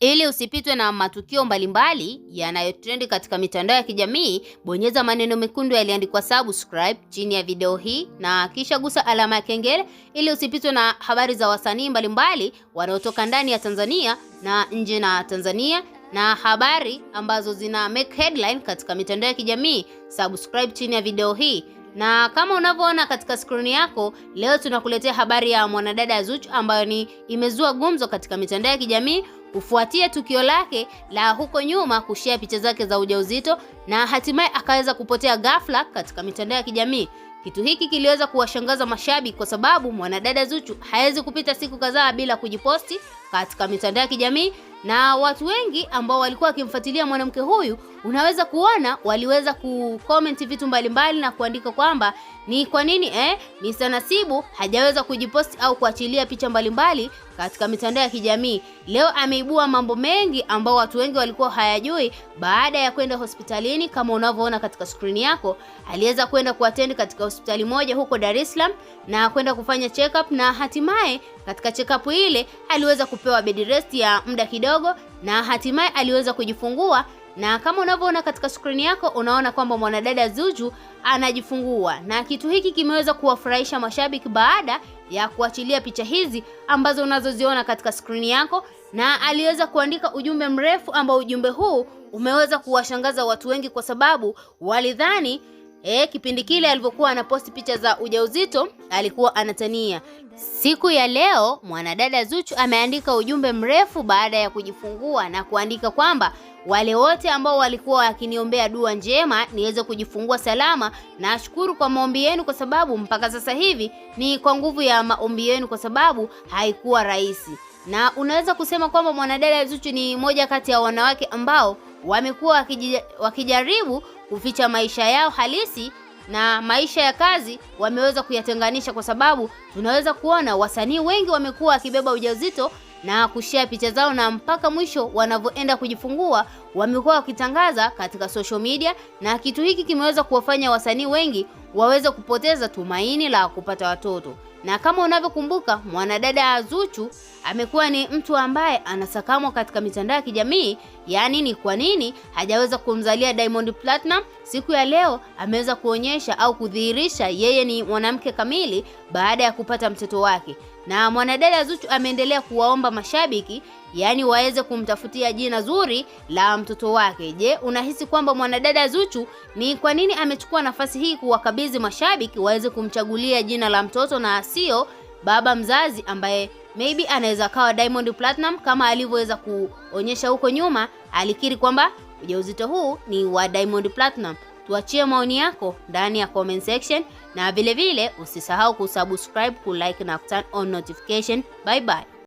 Ili usipitwe na matukio mbalimbali yanayotrend katika mitandao ya kijamii, bonyeza maneno mekundu yaliyoandikwa subscribe chini ya video hii na kisha gusa alama ya kengele ili usipitwe na habari za wasanii mbalimbali wanaotoka ndani ya Tanzania na nje na Tanzania na habari ambazo zina make headline katika mitandao ya kijamii. Subscribe chini ya video hii. Na kama unavyoona katika skrini yako, leo tunakuletea habari ya mwanadada Zuchu ambayo imezua gumzo katika mitandao ya kijamii kufuatia tukio lake la huko nyuma kushare picha zake za ujauzito na hatimaye akaweza kupotea ghafla katika mitandao ya kijamii. Kitu hiki kiliweza kuwashangaza mashabiki kwa sababu mwanadada Zuchu hawezi kupita siku kadhaa bila kujiposti katika mitandao ya kijamii, na watu wengi ambao walikuwa wakimfuatilia mwanamke huyu unaweza kuona waliweza kucomment vitu mbalimbali na kuandika kwamba ni kwa nini Mr. Nasibu hajaweza kujiposti au kuachilia picha mbalimbali katika mitandao ya kijamii. Leo ameibua mambo mengi ambao watu wengi walikuwa hayajui baada ya kwenda hospitalini. Kama unavyoona katika screen yako, aliweza kwenda kuattend katika hospitali moja huko Dar es Salaam na kwenda kufanya check up, na hatimaye katika check up ile aliweza kupewa bed rest ya muda kidogo na hatimaye aliweza kujifungua. Na kama unavyoona katika screen yako, unaona kwamba mwanadada Zuchu anajifungua, na kitu hiki kimeweza kuwafurahisha mashabiki baada ya kuachilia picha hizi ambazo unazoziona katika screen yako, na aliweza kuandika ujumbe mrefu ambao ujumbe huu umeweza kuwashangaza watu wengi kwa sababu walidhani kipindi kile alivyokuwa anaposti picha za ujauzito alikuwa anatania. Siku ya leo mwanadada Zuchu ameandika ujumbe mrefu baada ya kujifungua na kuandika kwamba wale wote ambao walikuwa wakiniombea dua njema niweze kujifungua salama, na nashukuru kwa maombi yenu kwa sababu mpaka sasa hivi ni kwa nguvu ya maombi yenu kwa sababu haikuwa rahisi. Na unaweza kusema kwamba mwanadada Zuchu ni moja kati ya wanawake ambao wamekuwa wakijaribu kuficha maisha yao halisi na maisha ya kazi wameweza kuyatenganisha, kwa sababu tunaweza kuona wasanii wengi wamekuwa wakibeba ujauzito na kushare picha zao, na mpaka mwisho wanavyoenda kujifungua wamekuwa wakitangaza katika social media, na kitu hiki kimeweza kuwafanya wasanii wengi waweze kupoteza tumaini la kupata watoto. Na kama unavyokumbuka, mwanadada Zuchu amekuwa ni mtu ambaye anasakamwa katika mitandao ya kijamii, yaani ni kwa nini hajaweza kumzalia Diamond Platinum. Siku ya leo ameweza kuonyesha au kudhihirisha yeye ni mwanamke kamili baada ya kupata mtoto wake. Na mwanadada Zuchu ameendelea kuwaomba mashabiki yaani waweze kumtafutia jina zuri la mtoto wake. Je, unahisi kwamba mwanadada Zuchu ni kwa nini amechukua nafasi hii kuwakabidhi mashabiki waweze kumchagulia jina la mtoto na sio baba mzazi ambaye maybe anaweza kawa Diamond Platinum kama alivyoweza kuonyesha huko nyuma alikiri kwamba ujauzito huu ni wa Diamond Platinum? Tuachie maoni yako ndani ya comment section, na vile vile usisahau kusubscribe, kulike na turn on notification. Bye bye.